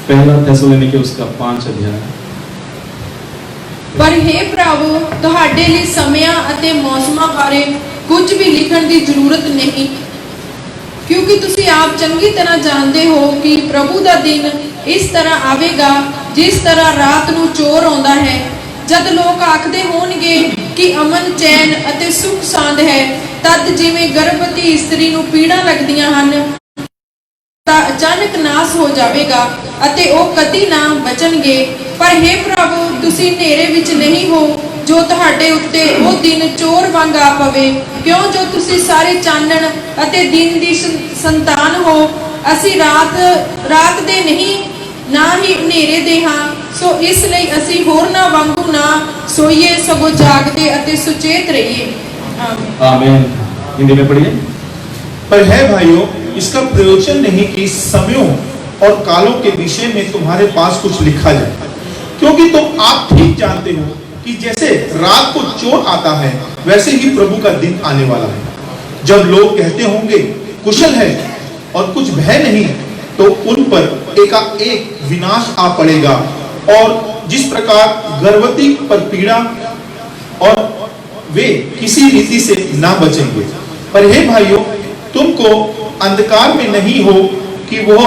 पहला थेसलोनिके उसका 5 अध्याय। पर हे ਭਰਾਵੋ ਤੁਹਾਡੇ ਲਈ ਸਮਿਆਂ ਅਤੇ ਮੌਸਮਾਂ ਬਾਰੇ ਕੁਝ ਵੀ ਲਿਖਣ ਦੀ ਜ਼ਰੂਰਤ ਨਹੀਂ, ਕਿਉਂਕਿ ਤੁਸੀਂ ਆਪ ਚੰਗੀ ਤਰ੍ਹਾਂ ਜਾਣਦੇ ਹੋ ਕਿ ਪ੍ਰਭੂ ਦਾ ਦਿਨ ਇਸ ਤਰ੍ਹਾਂ ਆਵੇਗਾ ਜਿਸ ਤਰ੍ਹਾਂ ਰਾਤ ਨੂੰ ਚੋਰ ਆਉਂਦਾ ਹੈ। ਜਦ ਲੋਕ ਆਖਦੇ ਹੋਣਗੇ ਕਿ ਅਮਨ ਚੈਨ ਅਤੇ ਸੁਖ ਸਾਂਦ ਹੈ, ਤਦ ਜਿਵੇਂ ਗਰਭਵਤੀ ਇਸਤਰੀ ਨੂੰ ਪੀੜਾਂ ਲੱਗਦੀਆਂ ਹਨ ਤਾਂ ਅਚਾਨਕ ਨਾਸ ਹੋ ਜਾਵੇਗਾ ਅਤੇ ਉਹ ਕਦੀ ਨਾ ਬਚਣਗੇ। ਪਰ हे ਪ੍ਰਭੂ ਤੁਸੀਂ ਹਨੇਰੇ ਵਿੱਚ ਨਹੀਂ ਹੋ ਜੋ ਤੁਹਾਡੇ ਉੱਤੇ ਉਹ ਦਿਨ ਚੋਰ ਵਾਂਗ ਆ ਪਵੇ, ਕਿਉਂ ਜੋ ਤੁਸੀਂ ਸਾਰੇ ਚਾਨਣ ਅਤੇ ਦਿਨ ਦੀ ਸੰਤਾਨ ਹੋ। ਅਸੀਂ ਰਾਤ ਦੇ ਨਹੀਂ ਨਾ ਹੀ ਹਨੇਰੇ ਦੇ ਹਾਂ, ਸੋ ਇਸ ਲਈ ਅਸੀਂ ਹੋਰਨਾਂ ਵਾਂਗੂ ਨਾ सोइए सगो जागते अते सुचेत रहिए। आमीन। हिंदी में पढ़िए। पर है भाइयों, इसका प्रयोजन नहीं कि समयों और कालों के विषय में तुम्हारे पास कुछ लिखा जाए, क्योंकि तुम आप ठीक जानते हो कि जैसे रात को चोर आता है वैसे ही प्रभु का दिन आने वाला है। जब लोग कहते होंगे कुशल है और कुछ भय नहीं, तो उन पर एकाएक विनाश आ पड़ेगा। और जिस प्रकार गर्भवती पर पीड़ा और वे किसी रीति से ना बचेंगे। पर हे भाइयों, तुमको अंधकार में नहीं हो कि वह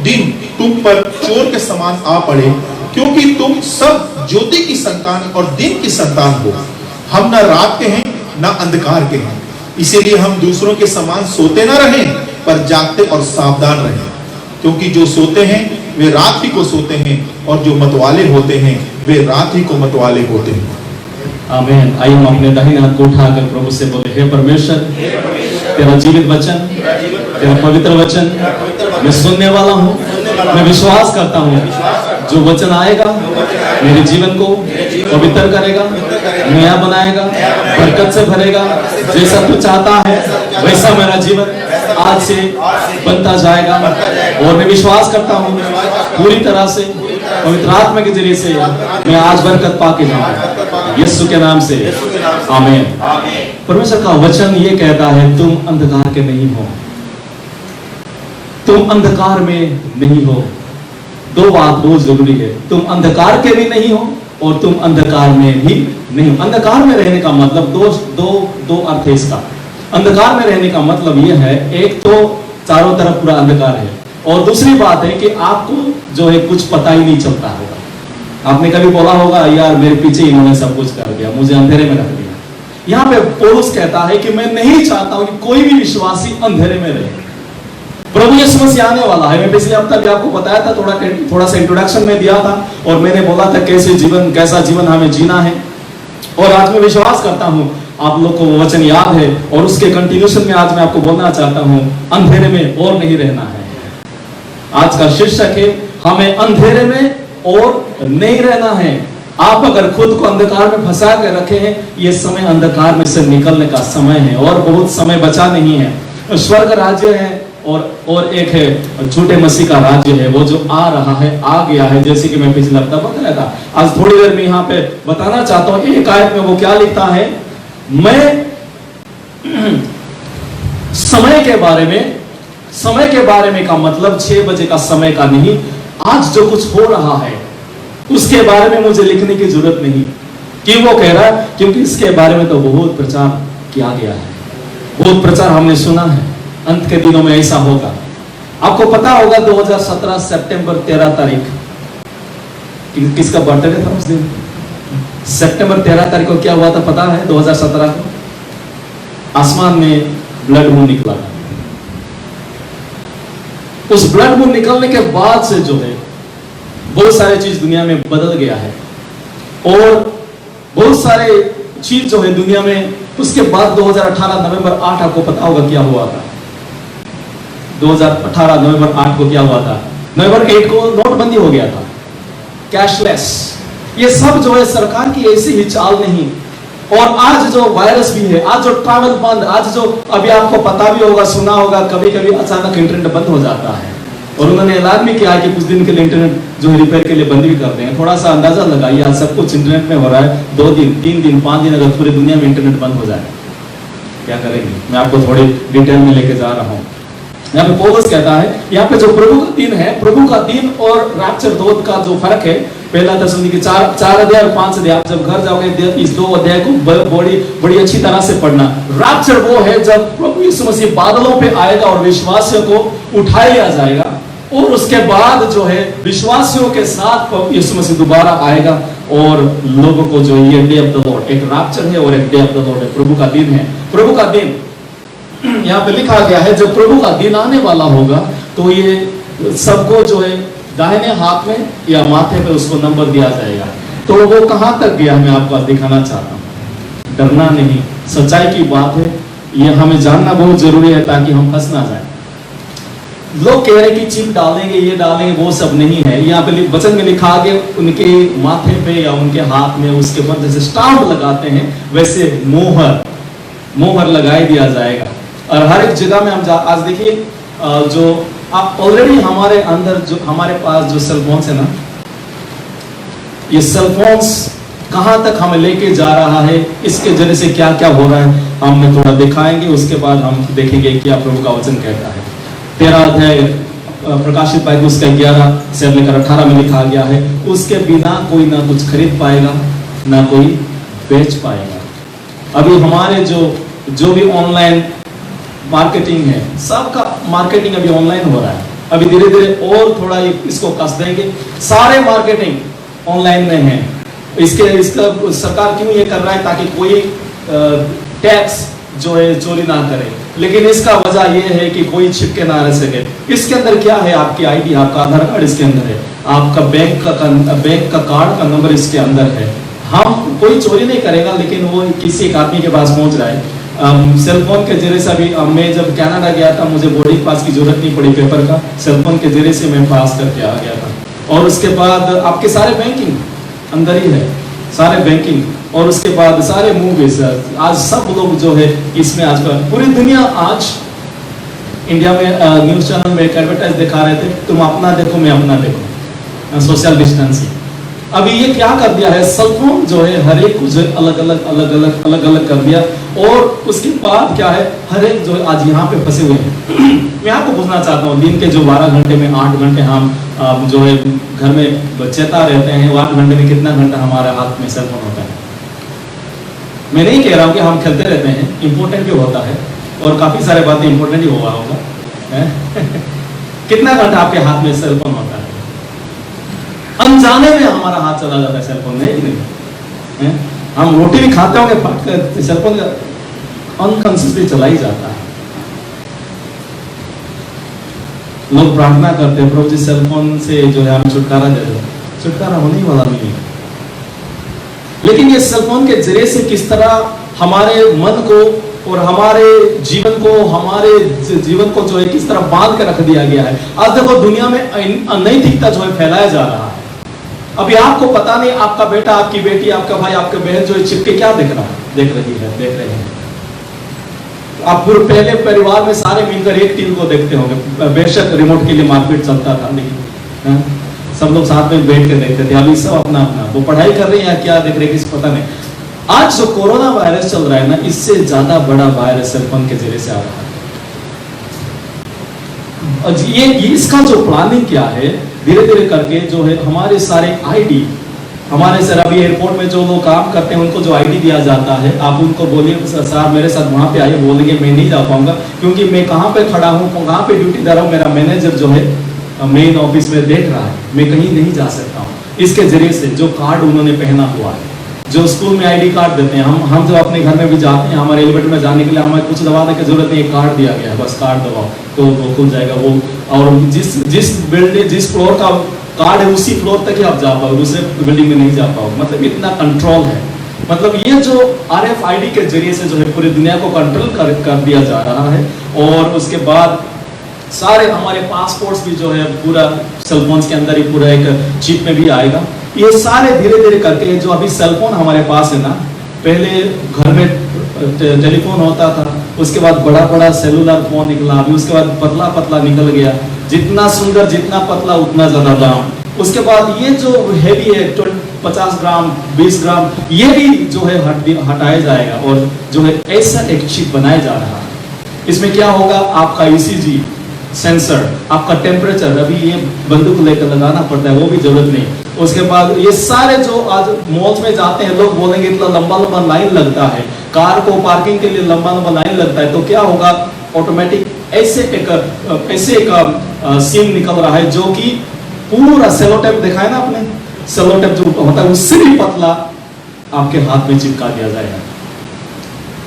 दिन तुम पर चोर के समान आ पड़े, क्योंकि तुम सब ज्योति की संतान और दिन की संतान हो। हम ना रात के हैं ना अंधकार के हैं, इसीलिए हम दूसरों के समान सोते ना रहें, पर जागते और सावधान रहें। क्योंकि जो सोते हैं वे रात ही को सोते हैं, और जो मतवाले होते हैं वे रात ही को मतवाले होते हैं। आमीन। आइए हम अपने दाहिने हाथ को उठाकर प्रभु से बोले, हे परमेश्वर, तेरा जीवित वचन, तेरा पवित्र वचन मैं सुनने वाला हूँ, मैं विश्वास करता हूँ जो वचन आएगा मेरे जीवन को पवित्र करेगा, नया बनाएगा, बरकत से भरेगा। जैसा तू चाहता है वैसा मेरा जीवन आज से बनता जाएगा। और मैं विश्वास करता हूँ पूरी तरह से पवित्र आत्मा के जरिए से मैं आज बरकत पाके जाऊंगा, यीशु के नाम से। आमीन। परमेश्वर का वचन ये कहता है, तुम अंधकार के नहीं हो, तुम अंधकार में नहीं हो। दो बात बहुत जरूरी है, तुम अंधकार के भी नहीं हो और तुम अंधकार में भी नहीं हो। अंधकार में रहने का मतलब दो अर्थ है इसका। अंधकार में रहने का मतलब यह है, एक तो चारों तरफ पूरा अंधकार है, और दूसरी बात है कि आपको जो है कुछ पता ही नहीं चलता होगा। आपने कभी बोला होगा, यार मेरे पीछे इन्होंने सब कुछ कर दिया, मुझे अंधेरे में रख दिया। यहाँ पे पौलुस कहता है कि मैं नहीं चाहता हूं कि कोई भी विश्वासी अंधेरे में रहे। प्रभु यीशु मसीह आने वाला है। मैं पिछले हफ्ते भी आपको बताया था, थोड़ा सा इंट्रोडक्शन में दिया था, और मैंने बोला था कैसा जीवन हमें जीना है। और आज मैं विश्वास करता हूं आप लोग को वो वचन याद है, और उसके कंटिन्यूशन में आज मैं आपको बोलना चाहता हूं, अंधेरे में और नहीं रहना है। आज का शीर्षक है, हमें अंधेरे में और नहीं रहना है। आप अगर खुद को अंधकार में फंसा के रखे हैं, ये समय अंधकार में से निकलने का समय है, और बहुत समय बचा नहीं है। स्वर्ग राज्य है और एक है झूठे मसीह का राज्य है, वो जो आ रहा है, आ गया है, जैसे कि मैं पिछले हफ्ता बताया था। आज थोड़ी देर में यहाँ पे बताना चाहता हूँ, एक आयत में वो क्या लिखता है, मैं समय के बारे में का मतलब 6 बजे का समय का नहीं, आज जो कुछ हो रहा है उसके बारे में मुझे लिखने की जरूरत नहीं। कि वो कह रहा है, क्योंकि इसके बारे में तो बहुत प्रचार किया गया है, बहुत प्रचार हमने सुना है, अंत के दिनों में ऐसा होगा। आपको पता होगा 2017 सितंबर 13 तारीख किसका बर्थडे था उस दिन? सितंबर 13 तारीख को क्या हुआ था पता है? 2017 को आसमान में ब्लड मून निकला था। उस ब्लड मून निकलने के बाद से जो है बहुत सारे चीज दुनिया में बदल गया है, और बहुत सारे चीज जो है दुनिया में। उसके बाद 2018 नवंबर 8 आपको पता होगा क्या हुआ था? 2018 नवंबर 8 को क्या हुआ था? नवंबर 8 को नोटबंदी हो गया था, कैशलेस। ये सब जो है सरकार की ऐसी ही चाल नहीं। और आज जो वायरस भी है, आज जो ट्रैवल बंद, आज जो अभी आपको पता भी होगा, सुना होगा, कभी कभी अचानक इंटरनेट बंद हो जाता है, और उन्होंने ऐलान भी किया कि कुछ दिन के लिए इंटरनेट जो है रिपेयर के लिए बंद भी कर देंगे। थोड़ा सा अंदाजा लगाइए, आज सब कुछ इंटरनेट में हो रहा है। 2 दिन 3 दिन 5 दिन अगर पूरी दुनिया में इंटरनेट बंद हो जाए क्या करेंगे? मैं आपको थोड़ी डिटेल में लेके जा रहा हूँ। यहाँ पे पौलुस कहता है, यहाँ पे जो प्रभु का दिन है, प्रभु का दिन और रैप्चर दूत का जो फर्क है, पहला थिस्सलुनीके 4 अध्याय और 5 अध्याय, आप जब घर जाओगे इस 2 अध्याय को बड़ी अच्छी तरह से पढ़ना। रैप्चर वो है जब प्रभु यीशु मसीह बादलों पे आएगा और विश्वासियों को उठा लिया जाएगा, और उसके बाद जो है विश्वासियों के साथ यीशु मसीह दोबारा आएगा और लोगों को जो ये डे ऑफ द लॉर्ड, एक रैप्चर है और एक डे ऑफ द लॉर्ड है, प्रभु का दिन है। प्रभु का दिन यहाँ पे लिखा गया है, जब प्रभु का दिन आने वाला होगा तो ये सबको जो है दाहिने हाथ में या माथे पे उसको नंबर दिया जाएगा। तो वो कहां तक गया मैं आपको दिखाना चाहता हूं। डरना नहीं, सच्चाई की बात है, ये हमें जानना बहुत जरूरी है ताकि हम फंस ना जाए। लोग कह रहे कि चिप डालेंगे, ये डालेंगे, वो सब नहीं है। यहाँ पे वचन में लिखा आगे उनके माथे पे या उनके हाथ में उसके ऊपर जैसे स्टाम्प लगाते हैं वैसे मोहर लगाई दिया जाएगा। और हर एक जगह में हम आज देखिए जो आप ऑलरेडी हमारे अंदर जो हमारे पास जो सेल फोन्स है ना, ये सेल फोन्स कहां तक हमें लेके जा रहा है, इसके जरिए से क्या क्या हो रहा है हमने थोड़ा दिखाएंगे। उसके बाद हम देखेंगे क्या प्रभु का वचन कहता है। 13 अध्याय प्रकाशित बाइबल उसका 11 से लेकर 18 में लिखा गया है, उसके बिना कोई ना कुछ खरीद पाएगा ना कोई बेच पाएगा। अभी हमारे जो भी ऑनलाइन मार्केटिंग है, सबका मार्केटिंग अभी ऑनलाइन हो रहा है। अभी धीरे धीरे और थोड़ा इसको कस देंगे, सारे मार्केटिंग ऑनलाइन में है। इसका सरकार क्यों ये कर रहा है, ताकि कोई टैक्स जो है चोरी ना करे। लेकिन इसका वजह यह है कि कोई छिपके ना रह सके। इसके अंदर क्या है, आपकी आईडी, आपका आधार कार्ड इसके अंदर है, आपका बैंक का कार्ड का नंबर इसके अंदर है। हम कोई चोरी नहीं करेगा, लेकिन वो किसी एक आदमी के पास पहुंच रहा है। सेलफोन के जरिए से अभी मैं जब कनाडा गया था, मुझे बोर्डिंग पास की जरूरत नहीं पड़ी पेपर का, सेलफोन के जरिए से मैं पास करके आ गया था। और उसके बाद आपके सारे बैंकिंग अंदर ही है, सारे बैंकिंग, और उसके बाद सारे मूवीज, आज सब लोग जो है इसमें आजकल पूरी दुनिया आज इंडिया में न्यूज चैनल में एक एडवर्टाइज दिखा रहे थे, तुम अपना देखो मैं अपना देखो, सोशल डिस्टेंसिंग। अभी ये क्या कर दिया है, सेलफोन जो है हर एक को जो अलग अलग कर दिया। और उसके बाद क्या है, हर एक जो है आज यहाँ पे फंसे हुए हैं। मैं आपको पूछना चाहता हूँ, दिन के जो 12 घंटे में 8 घंटे हम जो है घर में चेता रहते हैं, वो 8 घंटे में कितना घंटा हमारे हाथ में सेलफोन होता है। मैं नहीं कह रहा हूँ कि हम खेलते रहते हैं, इंपॉर्टेंट भी होता है और काफी सारे बातें इंपॉर्टेंट ही हुआ होगा। कितना घंटा आपके हाथ में सेलफोन होता है, अनजाने में हमारा हाथ चला जाता है सेलफोन में, कि नहीं? हम रोटी भी खाते होंगे, फट कर सेलफोन अनकॉन्शियसली चला ही जाता है। लोग प्रार्थना करते हैं, प्रभु जी सेलफोन से जो है हमें छुटकारा दे दो, छुटकारा होने वाला नहीं है। लेकिन ये सेलफोन के जरिए से किस तरह हमारे मन को और हमारे जीवन को जो है किस तरह बांध कर रख दिया गया है। आज देखो दुनिया में अनैतिकता जो है फैलाया जा रहा है। अभी आपको पता नहीं, आपका बेटा, आपकी बेटी, आपका भाई, आपका बहन जो है चिपके क्या देख रहे हैं। आप पूरे पहले परिवार में सारे मिलकर एक टीवी को देखते होंगे, बेशक रिमोट के लिए मारपीट चलता था, लेकिन सब लोग साथ में बैठ कर देखते थे। अभी सब अपना अपना, वो पढ़ाई कर रहे हैं या क्या देख रहे हैं किसी पता नहीं। आज जो कोरोना वायरस चल रहा है ना, इससे ज्यादा बड़ा वायरस सेलफोन के जरिए से आ रहा है। और ये इसका जो प्लानिंग क्या है, धीरे धीरे करके जो है हमारे सारे आईडी, हमारे सर अभी एयरपोर्ट में जो लोग काम करते हैं उनको जो आईडी दिया जाता है, आप उनको बोलिए सर मेरे साथ वहां पे आइए, बोलेंगे मैं नहीं जा पाऊंगा क्योंकि मैं कहाँ पे खड़ा हूँ, कहाँ पे ड्यूटी दे रहा हूँ, मेरा मैनेजर जो है मेन ऑफिस में देख रहा है, मैं कहीं नहीं जा सकता हूँ। इसके जरिए से जो कार्ड उन्होंने पहना हुआ है, जो स्कूल में आईडी कार्ड देते हैं, हम जब अपने घर में भी जाते हैं, हमारे एलिवेटर में जाने के लिए हमें कुछ दबाने की जरूरत नहीं, कार्ड दिया गया है, बस कार्ड दबाओ तो वो खुल जाएगा। वो और जिस बिल्डिंग जिस फ्लोर का कार्ड है उसी फ्लोर तक ही आप जा पाओगे, दूसरे बिल्डिंग में नहीं जा पाओगे। मतलब इतना कंट्रोल है। मतलब ये जो RFID के जरिए से जो है पूरी दुनिया को कंट्रोल कर दिया जा रहा है। और उसके बाद सारे हमारे पासपोर्ट्स भी जो है पूरा सेलफोन्स के अंदर ही पूरा एक चिप में भी आएगा। ये सारे धीरे धीरे करके जो अभी सेलफोन हमारे पास है ना, पहले घर में टेलीफोन होता था, उसके बाद बड़ा बड़ा सेलुलर फोन निकला, अभी उसके बाद पतला पतला निकल गया, जितना सुंदर जितना पतला उतना ज्यादा दाम। उसके बाद ये जो हैवी है 50 ग्राम 20 ग्राम, ये भी जो है हटाया जाएगा और जो है ऐसा एक चिप बनाया जा रहा है। इसमें क्या होगा, आपका ECG सेंसर, आपका टेम्परेचर, अभी ये बंदूक लेकर लगाना पड़ता है वो भी जरूरत नहीं। उसके बाद ये सारे जो आज मॉल्स में जाते हैं लोग बोलेंगे इतना लंबा लंबा लाइन लगता है, कार को पार्किंग के लिए लंबा लंबा लाइन लगता है, तो क्या होगा ऑटोमेटिक ऐसे एक सीन निकल रहा है जो कि पूरा सेलो टेप देखा है ना आपने, सेलो टेप जो होता है उससे भी पतला आपके हाथ में चिपका दिया जाएगा,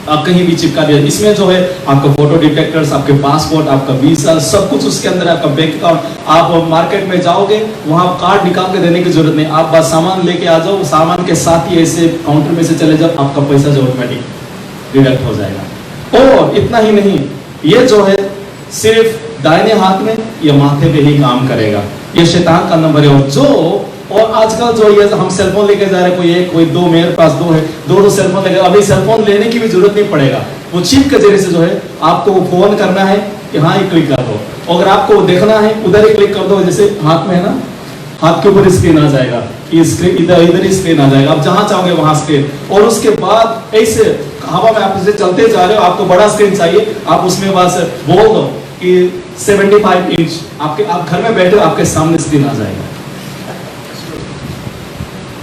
आप कहीं भी चिपका दिया। इसमें जो है आपका फोटो डिटेक्टर्स, आपके पासपोर्ट, आपका वीजा, सब कुछ उसके अंदर, आपका बैंक अकाउंट। आप मार्केट में जाओगे वहां कार्ड निकाल के देने की जरूरत नहीं, आप बस सामान लेके आ जाओ, सामान के साथ ही ऐसे काउंटर में से चले जाओ, आपका पैसा जो ऑटोमेटिक डिडक्ट हो जाएगा। और इतना ही नहीं, ये जो है सिर्फ दाहिने हाथ में या माथे पे ही काम करेगा, ये शैतान का नंबर है। और आजकल जो ये हम सेलफोन लेके जा रहे हैं, कोई एक कोई दो, मेरे पास दो है, दो सेलफोन लेके, अभी सेलफोन लेने की भी जरूरत नहीं पड़ेगा, वो चिप के जरिए से जो है आपको फोन करना है यहाँ ही क्लिक कर दो, अगर आपको देखना है उधर ही क्लिक कर दो, जैसे हाथ में है ना, हाथ के ऊपर स्क्रीन आ जाएगा, ये स्क्रीन इधर ही स्क्रीन आ जाएगा, आप जहां चाहोगे वहां स्क्रीन। और उसके बाद ऐसे हवा में आप जैसे चलते जा रहे हो, आपको बड़ा स्क्रीन चाहिए, आप उसमें बस बोल दो कि 75 इंच, आप घर में बैठे हो, आपके सामने स्क्रीन आ जाएगा।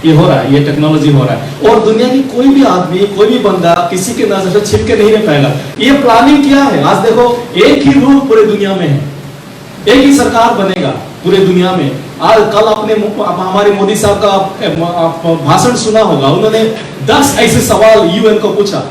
ये हो रहा है, ये टेक्नोलॉजी हो रहा है। और दुनिया की कोई भी आदमी, कोई भी बंदा किसी के नजर से छिप के नहीं रह पाएगा। ये प्लानिंग क्या है, आज देखो एक ही रूल पूरे दुनिया में है, एक ही सरकार बनेगा पूरे दुनिया में। आज कल अपने हमारे मोदी साहब का भाषण सुना होगा, उन्होंने 10 ऐसे सवाल यूएन को पूछा,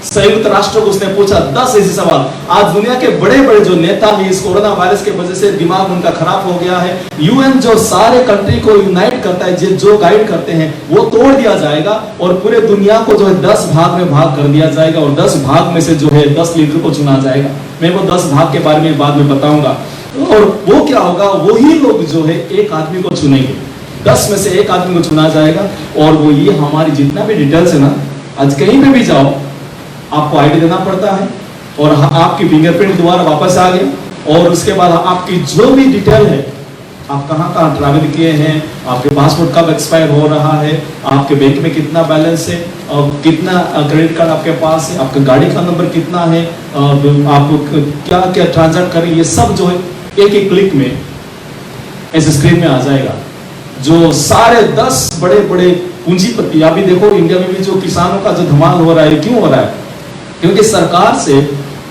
संयुक्त राष्ट्र को उसने पूछा 10 ऐसे सवाल। आज दुनिया के बड़े बड़े जो नेता हैं, इस कोरोना वायरस के वजह से दिमाग उनका खराब हो गया है। यूएन जो सारे कंट्री को यूनाइट करता है, जो गाइड करते हैं, वो तोड़ दिया जाएगा और पूरे दुनिया को जो है 10 भाग में भाग कर दिया जाएगा और 10 भाग में से जो है 10 लीडर को चुना जाएगा। मैं वो 10 भाग के बारे में बाद में बताऊंगा। और वो क्या होगा, वही लोग जो है एक आदमी को चुनेंगे, 10 में से एक आदमी को चुना जाएगा। और वो ये हमारी जितना भी डिटेल्स है ना, आज कहीं पे भी जाओ आपको आईडी देना पड़ता है और आपकी फिंगरप्रिंट दोबारा वापस आ गई। और उसके बाद आपकी जो भी डिटेल है, आप कहाँ ट्रैवल किए हैं, आपके पासपोर्ट कब एक्सपायर हो रहा है, आपके बैंक में कितना बैलेंस है, और कितना क्रेडिट कार्ड आपके पास है, आपका गाड़ी का नंबर कितना है, आप क्या क्या ट्रांजैक्ट करें, ये सब जो है एक ही क्लिक में ऐसे स्क्रीन में आ जाएगा। जो सारे 10 बड़े बड़े पूंजीपति, अभी देखो इंडिया में भी जो किसानों का जो धमाल हो रहा है, क्यों हो रहा है, क्योंकि सरकार से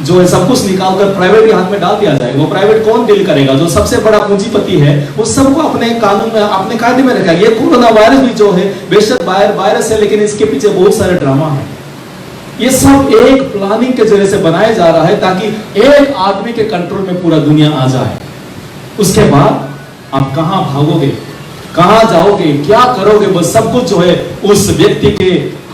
जो है सब कुछ निकालकर प्राइवेट के हाथ में डाल दिया जाएगा। वो प्राइवेट कौन डील करेगा, जो सबसे बड़ा पूंजीपति है वो सबको अपने कानून में, अपने कायदे में रखा है। ये कोरोना वायरस भी जो है बेशक वायरस है, लेकिन इसके पीछे बहुत सारे ड्रामा है। ये सब एक प्लानिंग के जरिए से बनाया जा रहा है ताकि एक आदमी के कंट्रोल में पूरा दुनिया आ जाए। उसके बाद आप कहां भागोगे, कहां जाओगे, क्या करोगे, बस सब कुछ जो है उस व्यक्ति के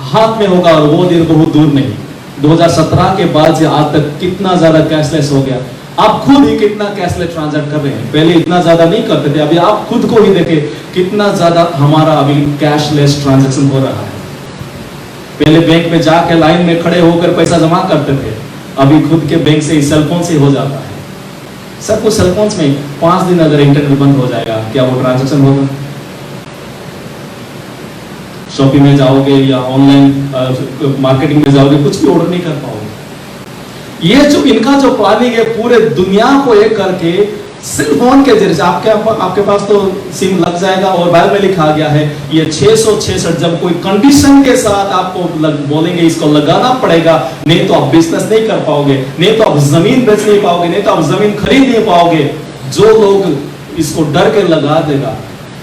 हाथ में होगा। और वो दिन बहुत दूर नहीं, 2017 के बाद से आज तक कितना ज्यादा कैशलेस हो गया। आप खुद ही कितना कैशलेस ट्रांजैक्ट कर रहे हैं, पहले इतना ज्यादा नहीं करते थे, अभी आप खुद को ही देखें कितना ज्यादा हमारा अभी कैशलेस ट्रांजैक्शन हो रहा है। पहले बैंक में जाके लाइन में खड़े होकर पैसा जमा करते थे, अभी खुद के बैंक से सेलफोन से हो जाता है। सब कुछ सेलफोन में 5 दिन अगर इंटरनेट बंद हो जाएगा, क्या वो ट्रांजैक्शन होगा? शॉपिंग में जाओगे या ऑनलाइन मार्केटिंग में जाओगे, कुछ भी ऑर्डर नहीं कर पाओगे। ये जो इनका जो प्लानिंग है पूरे दुनिया को एक करके सिर्फ फोन के जरिए, आपके पास तो सिम लग जाएगा और बाइल में लिखा गया है ये 666, जब कोई कंडीशन के साथ आपको बोलेंगे इसको लगाना पड़ेगा, नहीं तो आप बिजनेस नहीं कर पाओगे, नहीं तो आप जमीन बेच नहीं पाओगे, नहीं तो आप जमीन खरीद नहीं पाओगे। जो लोग इसको डर के लगा देगा,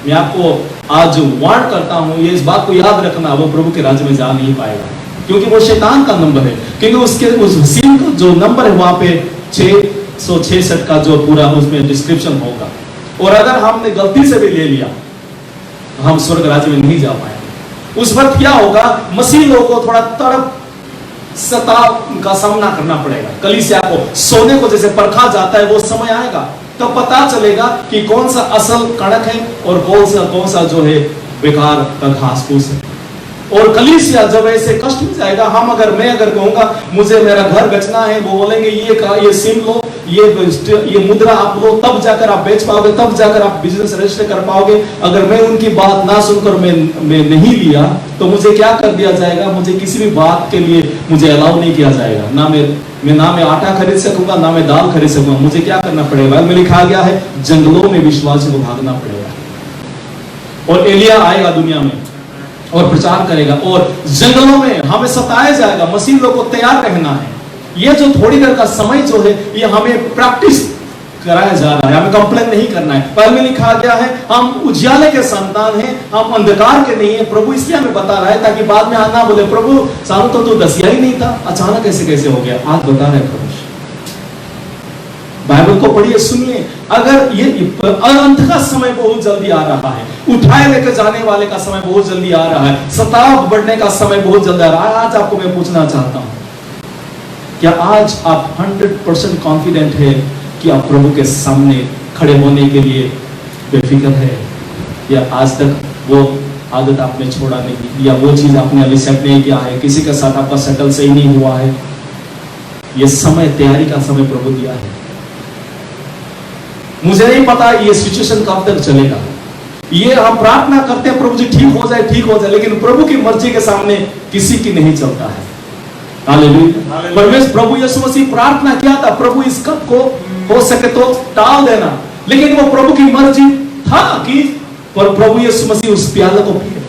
मैं आपको आज वार्न करता हूं, ये इस बात को याद रखना, वो प्रभु के राज्य में जा नहीं पाएगा, क्योंकि वो शैतान का नंबर है। क्योंकि उसके उस सिम का जो नंबर है वहां पे 666 का जो पूरा उसमें डिस्क्रिप्शन होगा। और अगर हमने गलती से भी ले लिया तो हम स्वर्ग राज्य में नहीं जा पाएंगे। उस वक्त क्या होगा, मसीह लोगों को थोड़ा तड़प सताव का सामना करना पड़ेगा। कलीसिया को सोने को जैसे परखा जाता है, वो समय आएगा तो पता चलेगा कि कौन सा असल कणक है और कौन सा जो है बेकार का घास फूस है। और कलीसिया जब ऐसे कष्ट में जाएगा, मैं अगर कहूंगा मुझे मेरा घर बेचना है, वो बोलेंगे ये सिम लो, ये मुद्रा आप लो, तब जाकर आप बेच पाओगे, तब जाकर आप बिजनेस रजिस्टर कर पाओगे। अगर मैं उनकी बात ना सुनकर मैं नहीं लिया तो मुझे क्या कर दिया जाएगा? मुझे किसी भी बात के लिए मुझे अलाउ नहीं किया जाएगा। ना मैं आटा खरीद सकूंगा, ना मैं दाल खरीद सकूंगा। मुझे क्या करना पड़ेगा? में लिखा गया है जंगलों में विश्वास को भागना पड़ेगा। और एलिया आएगा दुनिया में और प्रचार करेगा, और जंगलों में हमें सताया जाएगा। मसीह लोग को तैयार रहना है। ये जो थोड़ी देर का समय जो है, ये हमें प्रैक्टिस कराया जा रहा है, हमें कंप्लेन नहीं करना है। पहले में लिखा गया है हम उजाले के संतान हैं, हम अंधकार के नहीं है। प्रभु इसलिए हमें बता रहा है ताकि बाद में ना बोले प्रभु सारू तो तू दसिया ही नहीं था, अचानक कैसे हो गया। आज बता रहे प्रभु, बाइबल को पढ़िए, सुनिए। अगर ये अंत का समय बहुत जल्दी आ रहा है, उठाए लेकर जाने वाले का समय बहुत जल्दी आ रहा है, सताव बढ़ने का समय बहुत जल्दी आ रहा है। आज आपको मैं पूछना चाहता हूं, क्या आज आप 100% कॉन्फिडेंट है कि आप प्रभु के सामने खड़े होने के लिए बेफिक्र है? या आज तक वो आदत आपने छोड़ा नहीं, या वो चीज आपने अभी सेट नहीं किया है, किसी के साथ आपका सेटल सही नहीं हुआ है? ये समय, तैयारी का समय प्रभु दिया है। मुझे नहीं पता ये सिचुएशन कब तक चलेगा। ये हम प्रार्थना करते हैं प्रभु जी ठीक हो जाए, लेकिन प्रभु की मर्जी के सामने किसी की नहीं चलता है। हालेलुया। परमेश्वर प्रभु यीशु मसीह प्रार्थना किया था, प्रभु इस कप को हो सके तो टाल देना, लेकिन वो प्रभु की मर्जी था कि पर प्रभु यीशु मसीह उस प्याले को पिए।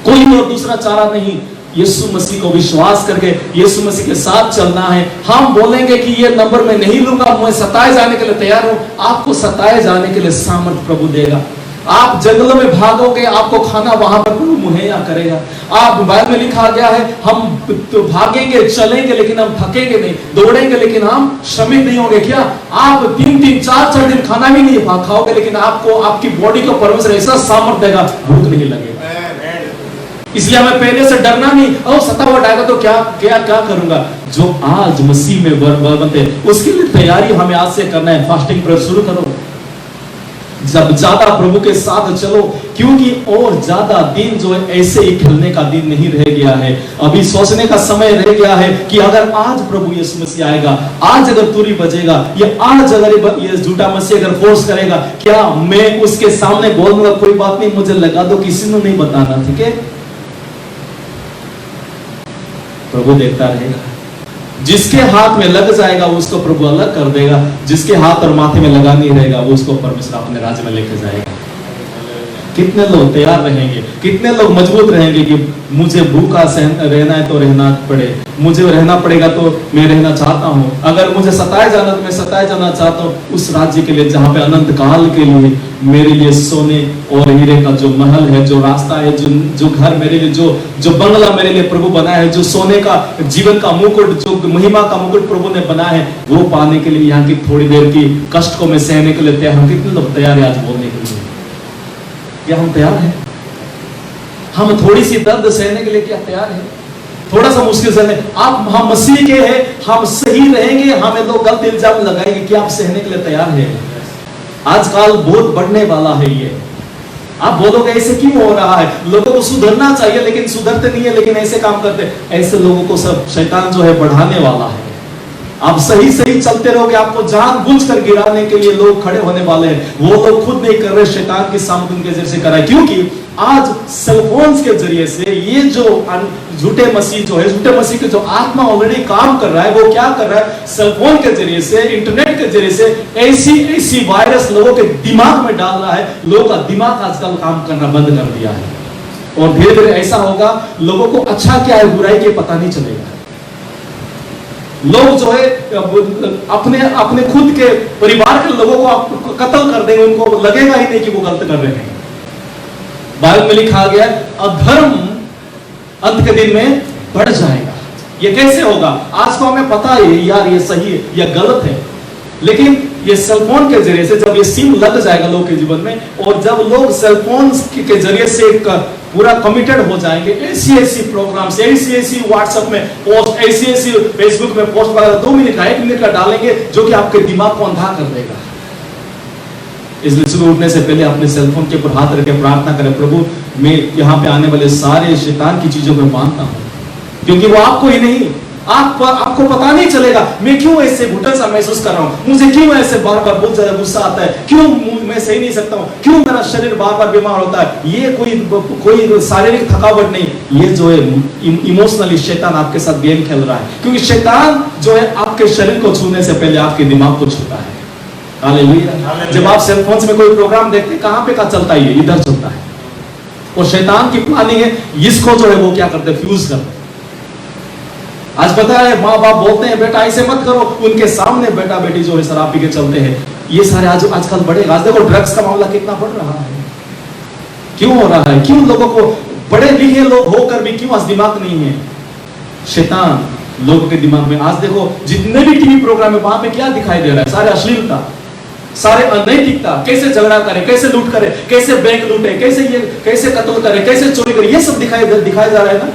कोई और दूसरा चारा नहीं, यीशु मसीह को विश्वास करके यीशु मसीह के साथ चलना है। हम बोलेंगे कि ये नंबर मैं नहीं लूंगा, मैं सताए जाने के लिए तैयार हूं। आपको सताए जाने के लिए सामर्थ प्रभु देगा। आप जंगलों में भागोगे, आपको खाना वहां पर प्रभु मुहैया करेगा। आप बाइबल में लिखा गया है हम तो भागेंगे, चलेंगे, लेकिन हम थकेंगे नहीं, दौड़ेंगे लेकिन हम श्रमिक नहीं होंगे। क्या आप 3-3, 4-4 दिन खाना भी नहीं खाओगे, लेकिन आपको आपकी बॉडी को परमेश्वर ऐसा सामर्थ देगा, भूख नहीं लगेगा। इसलिए हमें पहले से डरना नहीं, और सतावट आएगा तो क्या करूंगा। जो आज मसीह में बनते उसके लिए तैयारी हमें आज से करना है। फास्टिंग प्रेयर शुरू करो, जब ज्यादा प्रभु के साथ चलो, क्योंकि और ज्यादा दिन जो है ऐसे ही खेलने का दिन नहीं रह गया है। अभी सोचने का समय रह गया है कि अगर आज प्रभु यीशु मसीह आएगा, आज अगर तुरी बजेगा, या आज अगर ये झूठा मसीह अगर फोर्स करेगा, क्या मैं उसके सामने बोलूंगा कोई बात नहीं, मुझे लगा दो, किसी ने नहीं बताना, ठीक है? प्रभु देखता रहेगा। जिसके हाथ में लग जाएगा उसको प्रभु अलग कर देगा, जिसके हाथ और माथे में लगा नहीं रहेगा वो उसको परमेश्वर अपने राज्य में लेकर जाएगा। कितने लोग तैयार रहेंगे, कितने लोग मजबूत रहेंगे कि मुझे भूखा रहना है तो रहना पड़े, मुझे रहना पड़ेगा तो मैं रहना चाहता हूँ। अगर मुझे सताए जाना तो मैं सताए जाना चाहता हूँ उस राज्य के लिए जहाँ पे अनंत काल के लिए मेरे लिए सोने और हीरे का जो महल है, जो रास्ता है, जो घर मेरे लिए, जो बंगला मेरे लिए प्रभु बनाया है, जो सोने का जीवन का मुकुट, जो महिमा का मुकुट प्रभु ने बनाया है, वो पाने के लिए यहाँ की थोड़ी देर की कष्ट को मैं सहने के लिए तैयार हूँ। कितने लोग तैयार है आज बोलने के लिए? क्या हम तैयार हैं? हम थोड़ी सी दर्द सहने के लिए क्या तैयार है? थोड़ा सा मुश्किल सहने, हम मसीह के हैं, हम सही रहेंगे, हमें लोग गलत इल्जाम लगाएंगे कि आप सहने के लिए तैयार हैं। आजकल बहुत बढ़ने वाला है ये। आप बोलोगे ऐसे क्यों हो रहा है? लोगों को सुधरना चाहिए लेकिन सुधरते नहीं है, लेकिन ऐसे काम करते। ऐसे लोगों को सब शैतान जो है बढ़ाने वाला है। आप सही चलते रहोगे, आपको जानबूझकर गिराने के लिए लोग खड़े होने वाले हैं। वो लोग खुद नहीं कर रहे, शैतान की सामर्थ उनके जरिए से कराए। क्योंकि आज सेलफोन्स के जरिए से ये जो झूठे मसीह जो है, झूठे मसीह के जो आत्मा ऑलरेडी काम कर रहा है, वो क्या कर रहा है? सेलफोन के जरिए से, इंटरनेट के जरिए से ऐसी वायरस लोगों के दिमाग में डाल रहा है। लोगों का दिमाग आजकल काम करना बंद कर दिया है, और धीरे धीरे ऐसा होगा लोगों को अच्छा क्या है बुराई के पता नहीं चलेगा। लोग जो है अपने खुद के परिवार के लोगों को कत्ल कर देंगे, उनको लगेगा ही नहीं कि वो गलत कर रहे हैं। बाइबल में लिखा गया अधर्म अंत के दिन में बढ़ जाएगा। ये कैसे होगा? आज को हमें पता है यार ये सही है या गलत है, लेकिन ये सेलफोन के जरिए से जब ये सिम लग जाएगा लोग के जीवन में, और जब लोग सेलफोन के जरिए से पूरा कमिटेड हो जाएंगे, ऐसी प्रोग्राम से, ऐसी व्हाट्सएप में पोस्ट, ऐसी फेसबुक में पोस्ट वगैरह 2 मिनट का 1 मिनट का डालेंगे जो कि आपके दिमाग को अंधा कर देगा। इसलिए सुबह उठने से पहले अपने सेलफोन के ऊपर हाथ रख के प्रार्थना करें, प्रभु मैं यहाँ पे आने वाले सारे शैतान की चीजों को मानता हूँ, क्योंकि वो आपको ही नहीं, आपको पता नहीं चलेगा मैं क्यों ऐसे घुटन सा महसूस कर रहा हूँ, मुझे क्यों ऐसे बार बार बहुत ज्यादा गुस्सा आता है, क्यों मैं सही नहीं सकता हूँ, क्यों मेरा शरीर बार बार बीमार होता है। ये कोई शारीरिक थकावट नहीं, ये जो है इमोशनली शैतान आपके साथ गेम खेल रहा है, क्योंकि शैतान जो है आपके शरीर को छूने से पहले आपके दिमाग को छूता है। हालेलुया। जब आप सेल फोन में कोई प्रोग्राम देखते हैं, कहाँ पे का चलता है, इधर चलता है, और शैतान की प्लानिंग है इसको जो है वो क्या करते हैं, फ्यूज करते हैं। आज पता है माँ बाप बोलते हैं बेटा ऐसे मत करो, उनके सामने बेटा बेटी जो है शराब पी के चलते हैं। ये सारे आजकल बड़े, आज देखो ड्रग्स का मामला कितना बढ़ रहा है, क्यों हो रहा है, क्यों लोगों को, पढ़े लिखे लोग होकर भी क्यों आज दिमाग नहीं है। शैतान लोगों के दिमाग में, आज देखो जितने भी टीवी प्रोग्राम है वहां पे क्या दिखाई दे रहा है, सारे अश्लीलता, सारे अनैतिकता, कैसे झगड़ा करे, कैसे लूट करे, कैसे बैंक लूटे, कैसे कत्ल करे, कैसे चोरी करे, ये सब दिखाया जा रहा है ना।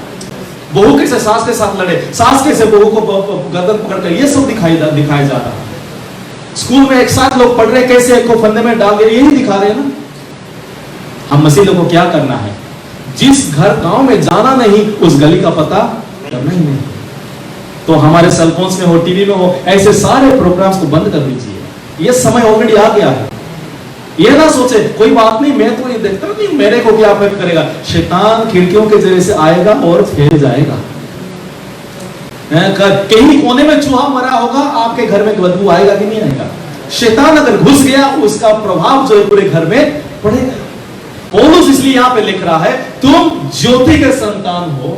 बहू कैसे सास के साथ लड़े, सास कैसे बहू को गर्दन पकड़ कर, ये सब दिखाया जा रहा है। स्कूल में एक साथ लोग पढ़ रहे, कैसे एक को फंदे में डाल दे, यही दिखा रहे हैं ना। हम मसीह लोगों को क्या करना है, जिस घर गांव में जाना नहीं उस गली का पता करना ही नहीं। तो हमारे सेलफोन्स में हो, टीवी में हो, ऐसे सारे प्रोग्राम्स को बंद कर दीजिए। ये समय ऑलरेडी आ गया है। ये ना सोचे कोई बात नहीं, मैं तो ये देखता नहीं, मेरे को क्या अफेक्ट करेगा। शैतान खिड़कियों के जरिए से आएगा और फैल जाएगा। कहीं कोने में चूहा मरा होगा, आपके घर में बदबू आएगा कि नहीं आएगा। शैतान अगर घुस गया, उसका प्रभाव जो है पूरे घर में पड़ेगा। पौलुस इसलिए यहाँ पे लिख रहा है, तुम ज्योति के संतान हो,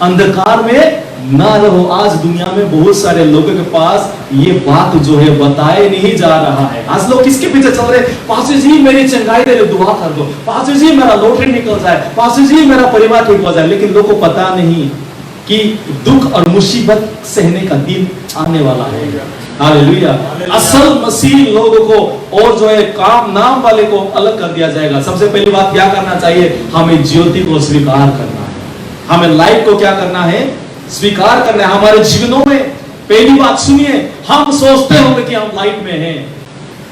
अंधकार में ना रहो। आज दुनिया में बहुत सारे लोगों के पास ये बात जो है बताए नहीं जा रहा है। आज लोग किसके पीछे चल रहे, पास्टर जी मेरी चंगाई दे, दुआ कर दो, पास्टर जी मेरा लॉटरी निकल जाए, पास्टर जी मेरा परिवार ठीक हो जाए। लेकिन लोगों को पता नहीं कि दुख और मुसीबत सहने का दिन आने वाला है। हालेलुया। असल मसीह लोगों को और जो है काम नाम वाले को अलग कर दिया जाएगा। सबसे पहली बात क्या करना चाहिए, हमें ज्योति को स्वीकार करना है, हमें लाइट को क्या करना है, स्वीकार करना है हमारे जीवनों में। पहली बात सुनिए, हम सोचते होंगे कि हम लाइट में हैं।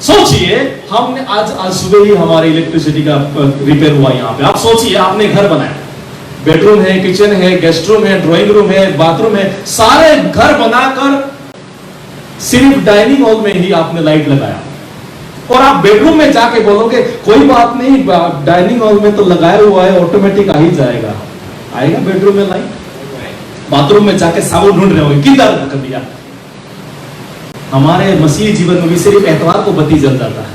सोचिए, हमने आज सुबह ही हमारे इलेक्ट्रिसिटी का रिपेयर हुआ यहाँ पे। आप सोचिए, आपने घर बनाया, बेडरूम है, किचन है, गेस्ट रूम है, ड्राइंग रूम है, बाथरूम है, सारे घर बनाकर सिर्फ डाइनिंग हॉल में ही आपने लाइट लगाया। और आप बेडरूम में जाके बोलोगे कोई बात नहीं, डाइनिंग हॉल में तो लगाया हुआ है, ऑटोमेटिक आ ही जाएगा। आएगा बेडरूम में लाइट? बाथरूम में जाके साबुन ढूंढ रहे हो, किधर कर दिया। हमारे मसीह जीवन में भी सिर्फ एतवार को बत्ती जल जाता है।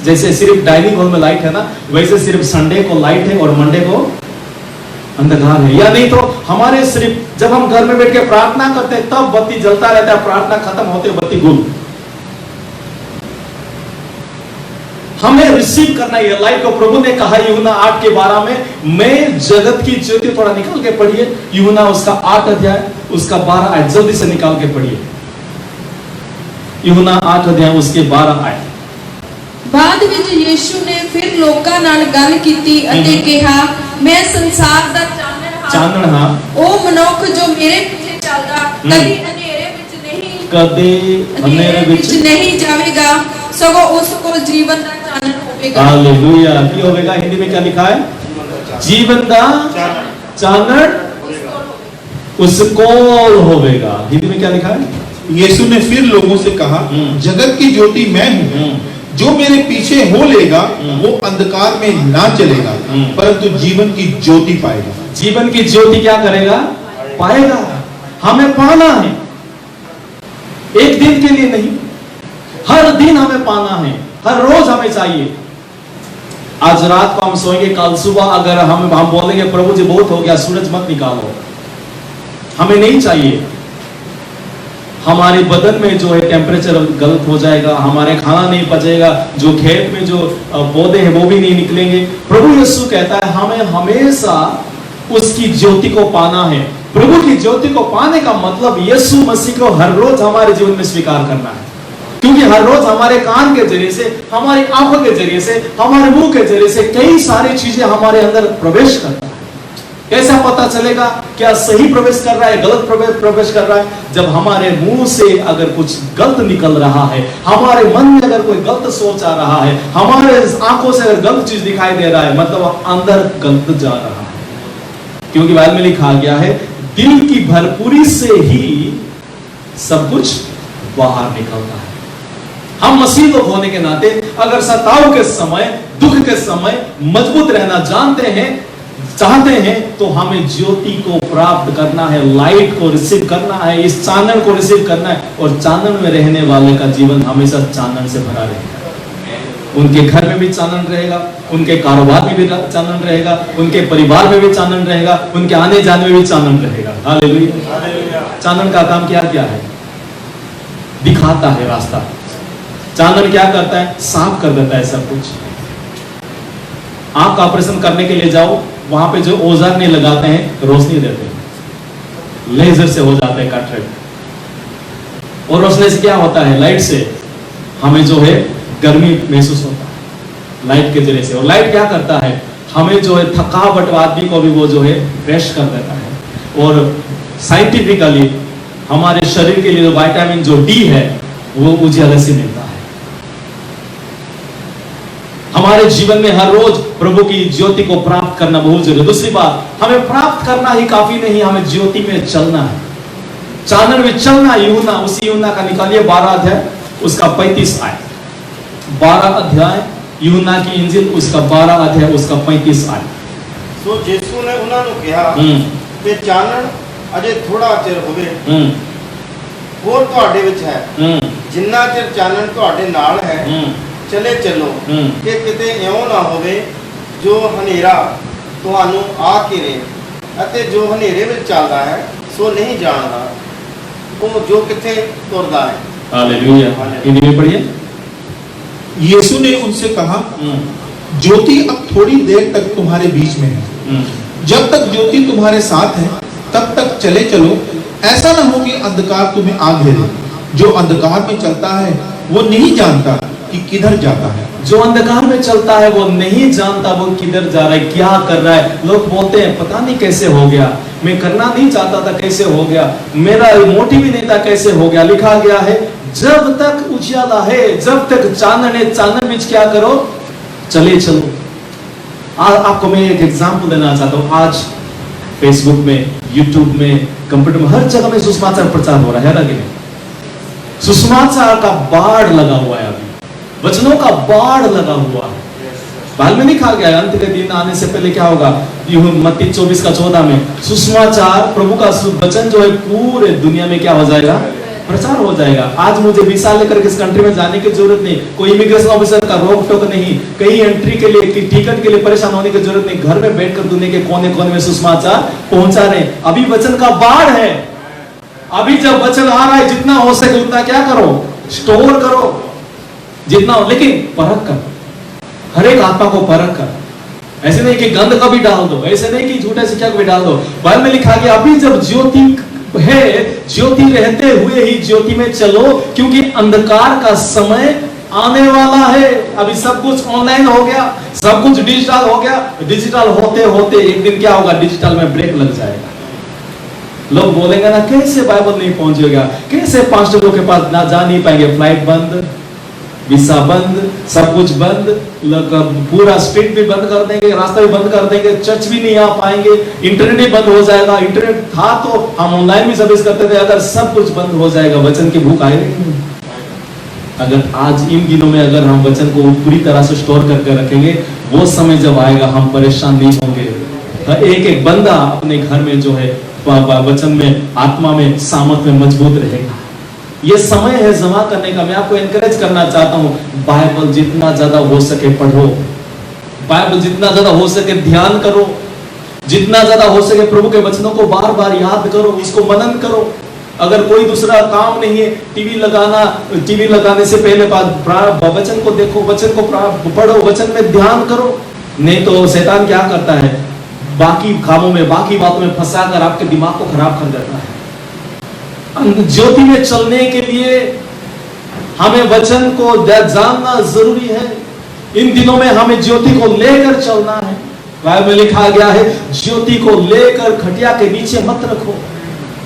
जैसे सिर्फ डाइनिंग हॉल में लाइट है ना, वैसे सिर्फ संडे को लाइट है और मंडे को अंधकार है। या नहीं तो हमारे सिर्फ जब हम घर में बैठ के प्रार्थना करते हैं तब बत्ती जलता रहता है, प्रार्थना खत्म होते बत्ती गुल। हमें रिसीव करना है लाइट को। प्रभु ने कहा यूहन्ना 8:12 में, मैं जगत की ज्योति, थोड़ा निकाल के पढ़िए यूहन्ना उसका 8 अध्याय उसका 12 आयत, जल्दी से निकाल के पढ़िए। यूहन्ना 8 अध्याय उसके 12 आयत। बाद ਵਿੱਚ ਯੀਸ਼ੂ ਨੇ ਫਿਰ ਲੋਕਾਂ ਨਾਲ ਗੱਲ ਕੀਤੀ ਅਤੇ ਕਿਹਾ, ਮੈਂ ਸੰਸਾਰ ਦਾ ਚਾਨਣ ਹਾਂ। ਉਹ ਮਨੁੱਖ ਜੋ ਮੇਰੇ ਪਿੱਛੇ ਚੱਲਦਾ ਕਦੀ ਹਨੇਰੇ ਵਿੱਚ ਨਹੀਂ ਜਾਵੇਗਾ, सगों उसको जीवन का चानन होवेगा। हालेलुया। की होवेगा? हिंदी में क्या लिखा है? जीवन का चानन उसको होवेगा। हिंदी में क्या लिखा है? यीशु ने फिर लोगों से कहा, जगत की ज्योति मैं हूँ, जो मेरे पीछे हो लेगा वो अंधकार में ना चलेगा परंतु जीवन की ज्योति पाएगा। जीवन की ज्योति क्या करेगा? पाएगा। हमें पाना है, एक दिन के लिए नहीं, हर दिन हमें पाना है, हर रोज हमें चाहिए। आज रात को हम सोएंगे, कल सुबह अगर हम बोलेंगे प्रभु जी बहुत हो गया, सूरज मत निकालो, हमें नहीं चाहिए। हमारे बदन में जो है टेम्परेचर गलत हो जाएगा, हमारे खाना नहीं पचेगा, जो खेत में जो पौधे हैं वो भी नहीं निकलेंगे। प्रभु यीशु कहता है हमें हमेशा उसकी ज्योति को पाना है। प्रभु की ज्योति को पाने का मतलब यीशु मसीह को हर रोज हमारे जीवन में स्वीकार करना है, क्योंकि हर रोज हमारे कान के जरिए से, हमारी आंखों के जरिए से, हमारे मुंह के जरिए से कई सारी चीजें हमारे अंदर प्रवेश करता है। कैसा पता चलेगा क्या सही प्रवेश कर रहा है, गलत प्रवेश कर रहा है? जब हमारे मुंह से अगर कुछ गलत निकल रहा है, हमारे मन में अगर कोई गलत सोच आ रहा है, हमारे आंखों से अगर गलत चीज दिखाई दे रहा है, मतलब अंदर गलत जा रहा है। क्योंकि बाइबल में लिखा गया है, दिल की भरपूरी से ही सब कुछ बाहर निकलता है। हम मसीह लोग होने के नाते अगर सताव के समय, दुख के समय मजबूत रहना जानते हैं, चाहते हैं, तो हमें ज्योति को प्राप्त करना है, लाइट को रिसीव करना है, इस चानन को रिसीव करना है। और चानन में रहने वाले का जीवन हमेशा चानन से भरा रहेगा। उनके घर में भी चानन रहेगा, उनके कारोबार में भी चानन रहेगा, उनके परिवार में भी चानन रहेगा, उनके आने जाने में भी चानन रहेगा। हालेलुया। चानन का काम क्या क्या है? दिखाता है रास्ता। चानन क्या करता है? साफ कर देता है सब कुछ। आंख का ऑपरेशन करने के लिए जाओ, वहां पे जो औजार नहीं लगाते हैं, रोशनी देते हैं, लेजर से हो जाता है कट। और रोशनी से क्या होता है? लाइट से हमें जो है गर्मी महसूस होता है, लाइट के जरिए से। और लाइट क्या करता है? हमें जो है थकावट आदमी को भी वो जो है फ्रेश कर देता है। और साइंटिफिकली हमारे शरीर के लिए विटामिन जो डी है वो उजाले से मिलता है। हमारे जीवन में हर रोज प्रभु की ज्योति को प्राप्त करना बहुत जरूरी है। दूसरी बात, हमें प्राप्त करना ही काफी नहीं, हमें ज्योति में चलना है, चानन में चलना। यूहन्ना, उसी यूहन्ना का निकालिए 12 अध्याय उसका 35 आयत। 12 अध्याय यूहन्ना की इंजिल उसका 12 अध्याय उसका 35 आयत। सो यीशु ने उन्हां नूं कहा कि चानन अजे थोड़ा चिर होवे होर तुहाडे विच है, जिन्ना चिर चानन तुहाडे नाल है चले चलो कि किते इउं ना होवे जो हनेरा तुहानू आ घिरे अते जो हनेरे विच चलदा है सो नहीं जानदा वो जो किथे तुरदा है। हालेलुया। हिंदी में पढ़िए। यीशु ने उनसे कहा, ज्योति अब थोड़ी देर तक तुम्हारे बीच में है, जब तक ज्योति तुम्हारे साथ है तब तक चले चलो। ऐसा ना हो कि अंधकार तुम्हें आ घेरे। जो अंधकार में चलता है वो नहीं जानता कि किधर जाता है। जो अंधकार में चलता है वो नहीं जानता वो किधर जा रहा है, क्या कर रहा है। लोग बोलते हैं पता नहीं कैसे हो गया, मैं करना नहीं चाहता था कैसे हो गया, मेरा मोटिव ही नहीं था कैसे हो गया। लिखा गया है जब तक उजाला है, जब तक चानन है, चानन में क्या करो? चले चलो। आपको मैं एक एग्जांपल देना चाहता हूँ। आज फेसबुक में, यूट्यूब में, कंप्यूटर में, हर जगह में सुसमाचार प्रचार हो रहा है ना कि नहीं? सुसमाचार का बाढ़ लगा हुआ है, अभी वचनों का बाढ़ लगा हुआ है। बाइबल में लिखा गया है अंत के दिन आने से पहले क्या होगा? मत्ती 24:14 में सुसमाचार, प्रभु का वचन जो है पूरे दुनिया में क्या हो जाएगा? प्रचार हो जाएगा। आज मुझे वीसा लेकर इस कंट्री में जाने की जरूरत नहीं, कोई इमिग्रेशन ऑफिसर का रोक टोक नहीं, कहीं एंट्री के लिए, टिकट के लिए परेशान होने की जरूरत नहीं। घर में बैठकर दुनिया के कोने कोने में सुसमाचार पहुंचा रहे। अभी वचन का बाढ़ है। अभी जब वचन आ रहा है, जितना हो सके उतना क्या करो? स्टोर करो जितना हो, लेकिन परख कर, हर एक आत्मा को परख कर। ऐसे नहीं कि गंद का भी डाल दो, ऐसे नहीं कि झूठे शिक्षा को भी डाल दो। बाइबल में लिखा गया अभी जब ज्योति है, ज्योति रहते हुए ही ज्योति में चलो, क्योंकि अंधकार का समय आने वाला है। अभी सब कुछ ऑनलाइन हो गया, सब कुछ डिजिटल हो गया। डिजिटल होते होते एक दिन क्या होगा? डिजिटल में ब्रेक लग जाएगा। लोग बोलेंगे ना कैसे बाइबल नहीं पहुंचेगा, कैसे पास्टरों के पास ना जा नहीं पाएंगे, फ्लाइट बंद, वीसा बंद, सब कुछ बंद, पूरा स्ट्रीट भी बंद कर देंगे, रास्ता भी बंद कर देंगे, चर्च भी नहीं आ पाएंगे, इंटरनेट भी बंद हो जाएगा। इंटरनेट था तो हम ऑनलाइन भी सर्विस करते थे, अगर सब कुछ बंद हो जाएगा वचन की भूख आएगी। अगर आज इन दिनों में अगर हम वचन को पूरी तरह से स्टोर करके रखेंगे, वो समय जब आएगा हम परेशान नहीं होंगे। एक एक बंदा अपने घर में जो है वचन में, आत्मा में, सामर्थ में मजबूत रहेगा। ये समय है जमा करने का। मैं आपको एनकरेज करना चाहता हूँ, बाइबल जितना ज्यादा हो सके पढ़ो, बाइबल जितना ज्यादा हो सके ध्यान करो, जितना ज्यादा हो सके प्रभु के वचनों को बार बार याद करो, उसको मनन करो। अगर कोई दूसरा काम नहीं है, टीवी लगाने से पहले वचन को देखो, वचन को पढ़ो, वचन में ध्यान करो। नहीं तो शैतान क्या करता है? बाकी कामों में, बाकी बातों में फंसाकर आपके दिमाग को खराब कर देता है। ज्योति में चलने के लिए हमें वचन को जानना जरूरी है। इन दिनों में हमें ज्योति को लेकर चलना है। बाइबल में लिखा गया है, ज्योति को लेकर खटिया के नीचे मत रखो।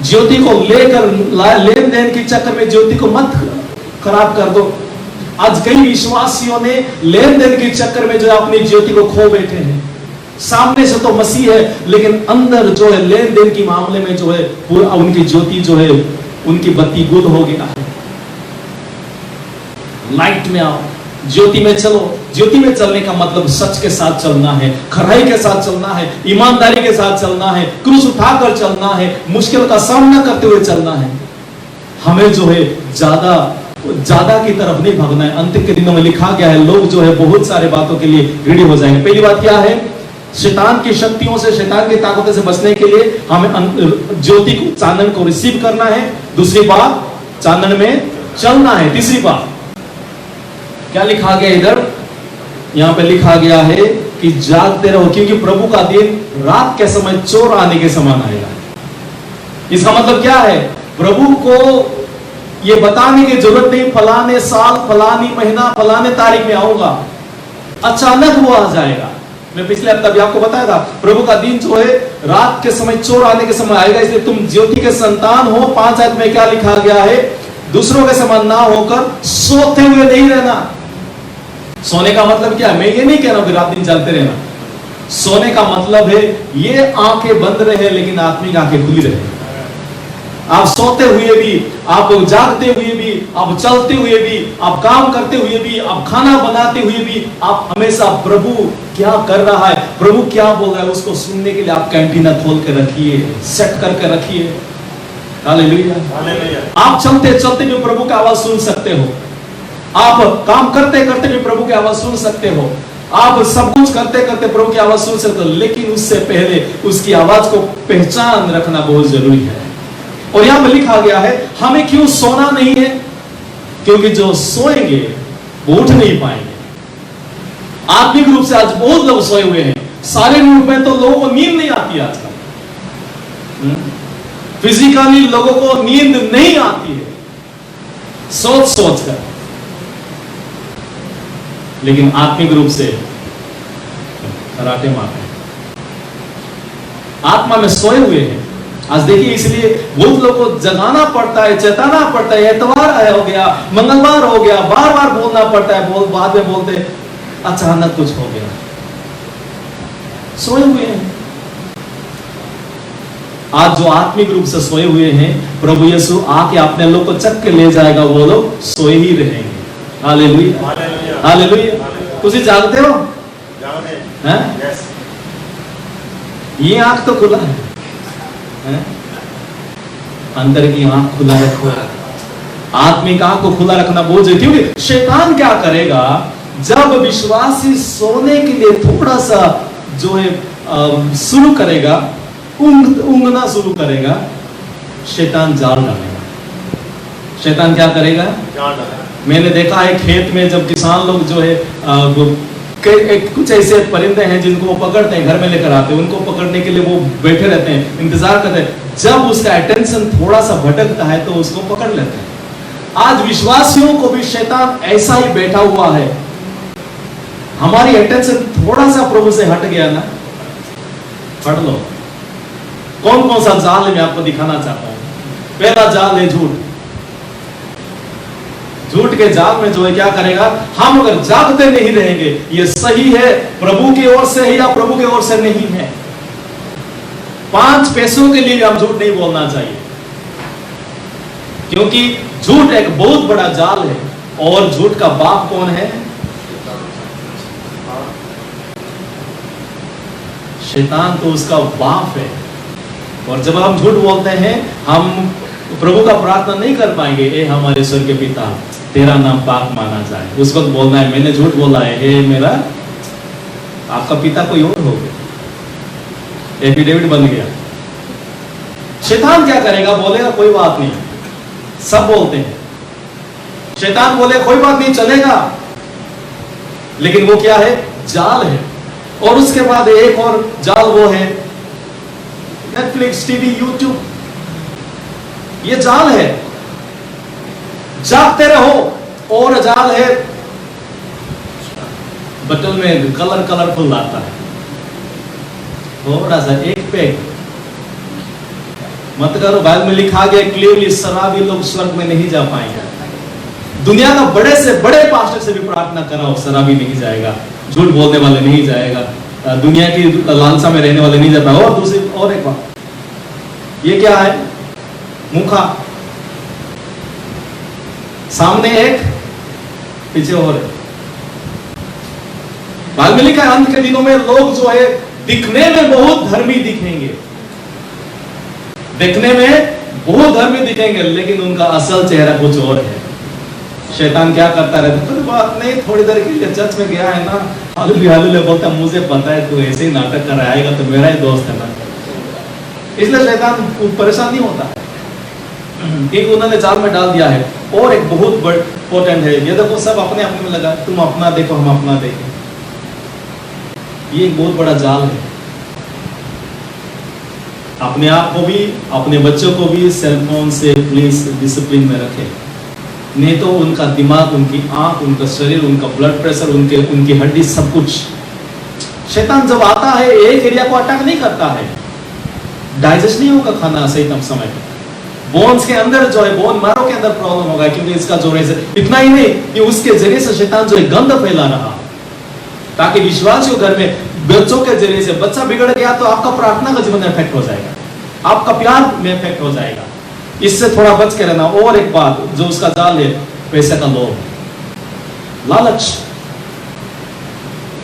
ज्योति को लेकर लेन देन के चक्कर में ज्योति को मत खराब कर दो। आज कई विश्वासियों ने लेन देन के चक्कर में जो है अपनी ज्योति को खो बैठे हैं। सामने से तो मसीह है, लेकिन अंदर जो है लेन देन के मामले में जो है पूरा उनकी ज्योति जो है, उनकी बत्ती गुल हो गया है। लाइट में आओ, ज्योति में चलो। ज्योति में चलने का मतलब सच के साथ चलना है, खराई के साथ चलना है, ईमानदारी के साथ चलना है, क्रूस उठाकर चलना है, मुश्किल का सामना करते हुए चलना है। हमें जो है ज्यादा की तरफ नहीं भागना है। अंतिम के दिनों में लिखा गया है, लोग जो है बहुत सारे बातों के लिए रेडी हो जाएंगे। पहली बात क्या है? शैतान की शक्तियों से, शैतान की ताकतों से बचने के लिए हमें ज्योति को, चानन को रिसीव करना है। दूसरी बात, चानन में चलना है। तीसरी बात क्या लिखा गया इधर? यहां पे लिखा गया है कि जागते रहो, क्योंकि प्रभु का दिन रात के समय चोर आने के समान आएगा। इसका मतलब क्या है? प्रभु को ये बताने की जरूरत नहीं, फलाने साल, फलानी महीना, फलाने तारीख में आऊंगा। अचानक वो आ जाएगा। मैं पिछले हफ्ते भी आपको बताया था, प्रभु का दिन जो है रात के समय चोर आने के समय आएगा। इसलिए तुम ज्योति के संतान हो। 5 आयत में क्या लिखा गया है? दूसरों के समान ना होकर सोते हुए नहीं रहना। सोने का मतलब क्या है? मैं ये नहीं कह रहा हूं कि रात दिन चलते रहना। सोने का मतलब है ये आंखें बंद रहे लेकिन आत्मिक आंखें खुली रहे। आप सोते हुए भी, आप जागते हुए भी, आप चलते हुए भी, आप काम करते हुए भी, आप खाना बनाते हुए भी, आप हमेशा प्रभु क्या कर रहा है, प्रभु क्या बोल रहा है, उसको सुनने के लिए आप कैंटीना खोल के रखिए, सेट करके रखिए। हालेलुया। आप चलते चलते भी प्रभु की आवाज सुन सकते हो। आप काम करते करते भी प्रभु की आवाज सुन सकते हो। आप सब कुछ करते करते प्रभु की आवाज सुन सकते हो, लेकिन उससे पहले उसकी आवाज को पहचान रखना बहुत जरूरी है। और यहां पर लिखा गया है, हमें क्यों सोना नहीं है? क्योंकि जो सोएंगे वो उठ नहीं पाएंगे। आत्मिक रूप से आज बहुत लोग सोए हुए हैं। शारीरिक रूप में तो लोगों को नींद नहीं आती आजकल। फिजिकली लोगों को नींद नहीं आती है सोच सोच कर, लेकिन आत्मिक रूप से कराटे मारते हैं, आत्मा में सोए हुए हैं। आज देखिए, इसलिए बहुत लोगों को जगाना पड़ता है, चेताना पड़ता है। एतवार हो गया, मंगलवार हो गया, बार बार बोलना पड़ता है। बाद में बोलते अचानक कुछ हो गया। सोए हुए हैं। आज जो आत्मिक रूप से सोए हुए हैं, प्रभु यीशु आके अपने लोग को चक के ले जाएगा। वो लोग सोए ही रहेंगे। Hallelujah, hallelujah. तुझे जागते हो? हैं? ये आंख तो खुला है, अंदर की आंख खुला रखो। आत्मिक आंख को खुला रखना बहुत जरूरी, क्योंकि शैतान क्या करेगा? जब विश्वासी सोने के लिए थोड़ा सा जो है शुरू करेगा, ऊँघना शुरू करेगा, शैतान जाल डालेगा। शैतान क्या करेगा? जाल डालेगा। मैंने देखा है खेत में जब किसान लोग जो है कुछ ऐसे परिंदे हैं जिनको वो पकड़ते हैं, घर में लेकर आते हैं, उनको पकड़ने के लिए वो बैठे रहते हैं, इंतजार करते हैं। जब उसका अटेंशन थोड़ा सा भटकता है तो उसको पकड़ लेते हैं। आज विश्वासियों को भी शैतान ऐसा ही बैठा हुआ है। हमारी अटेंशन थोड़ा सा प्रभु से हट गया ना, पढ़ लो। कौन कौन सा जाल है मैं आपको दिखाना चाहता हूं। पहला जाल है झूठ। झूठ के जाल में जो है क्या करेगा? हम अगर जागते नहीं रहेंगे, ये सही है प्रभु की ओर से है या प्रभु की ओर से नहीं है। 5 पैसों के लिए हम झूठ नहीं बोलना चाहिए, क्योंकि झूठ एक बहुत बड़ा जाल है। और झूठ का बाप कौन है? शैतान तो उसका बाप है। और जब हम झूठ बोलते हैं, हम प्रभु का प्रार्थना नहीं कर पाएंगे। ए हमारे स्वर्ग के पिता, तेरा नाम पाक माना जाए। उस वक्त बोलना है मैंने झूठ बोला है, हे मेरा आपका पिता कोई और हो गया, एफिडेविट बन गया। शैतान क्या करेगा? बोलेगा कोई बात नहीं, सब बोलते हैं। शैतान बोले कोई बात नहीं, चलेगा। लेकिन वो क्या है? जाल है। और उसके बाद एक और जाल वो है नेटफ्लिक्स, टीवी, यूट्यूब। ये जाल है। जागते रहो। और जाल है बटन में कलरफुल आता है। थोड़ा सा एक पेग मत करो। बाइबल में लिखा गया क्लियरली, शराबी लोग स्वर्ग में नहीं जा पाएंगे। दुनिया का बड़े से बड़े पास्टर से भी प्रार्थना कराओ, शराबी नहीं जाएगा, झूठ बोलने वाले नहीं जाएगा, दुनिया की लालसा में रहने वाले नहीं जाता। और दूसरी और एक बात, ये क्या है? मुखा, सामने एक पीछे और है। बाइबल में लिखा है अंत के दिनों में लोग जो है दिखने में बहुत धर्मी दिखेंगे, देखने में बहुत धर्मी दिखेंगे, लेकिन उनका असल चेहरा कुछ और है। शैतान क्या करता रहता है, कोई बात नहीं, थोड़ी देर के लिए चर्च में गया है ना, हालेलुया बोलता, मुझे पता है तू ऐसे ही नाटक कर आएगा तो मेरा ही दोस्त है ना। इसलिए शैतान परेशान नहीं होता, एक उन्होंने जाल में डाल दिया है। और एक बहुत बड़ा इंपॉर्टेंट है, ये देखो सब अपने अपने में लगा, तुम अपना देखो हम अपना देखें, ये एक बहुत बड़ा जाल है। अपने आप को भी अपने बच्चों को भी सेलफोन से प्लीज डिसिप्लिन में रखें, नहीं तो उनका दिमाग, उनकी आंख, उनका शरीर, उनका ब्लड प्रेशर, उनकी हड्डी, सब कुछ। शैतान जब आता है एक एरिया को अटैक नहीं करता है, डाइजेस्ट नहीं होगा खाना सही तम समय पर, बोन्स के अंदर जो है, बोन मारो के अंदर प्रॉब्लम होगा, क्योंकि इसका जो है इतना ही नहीं कि उसके जरिए से शैतान जो है गंध फैला रहा, ताकि विश्वासियों घर में बच्चों के जरिए से बच्चा बिगड़ गया तो आपका प्रार्थना का जीवन इफेक्ट हो जाएगा, आपका प्यार में इफेक्ट हो जाएगा। इससे थोड़ा बच के रहना। और एक बात जो उसका जाल है, पैसे का लोभ, लालच।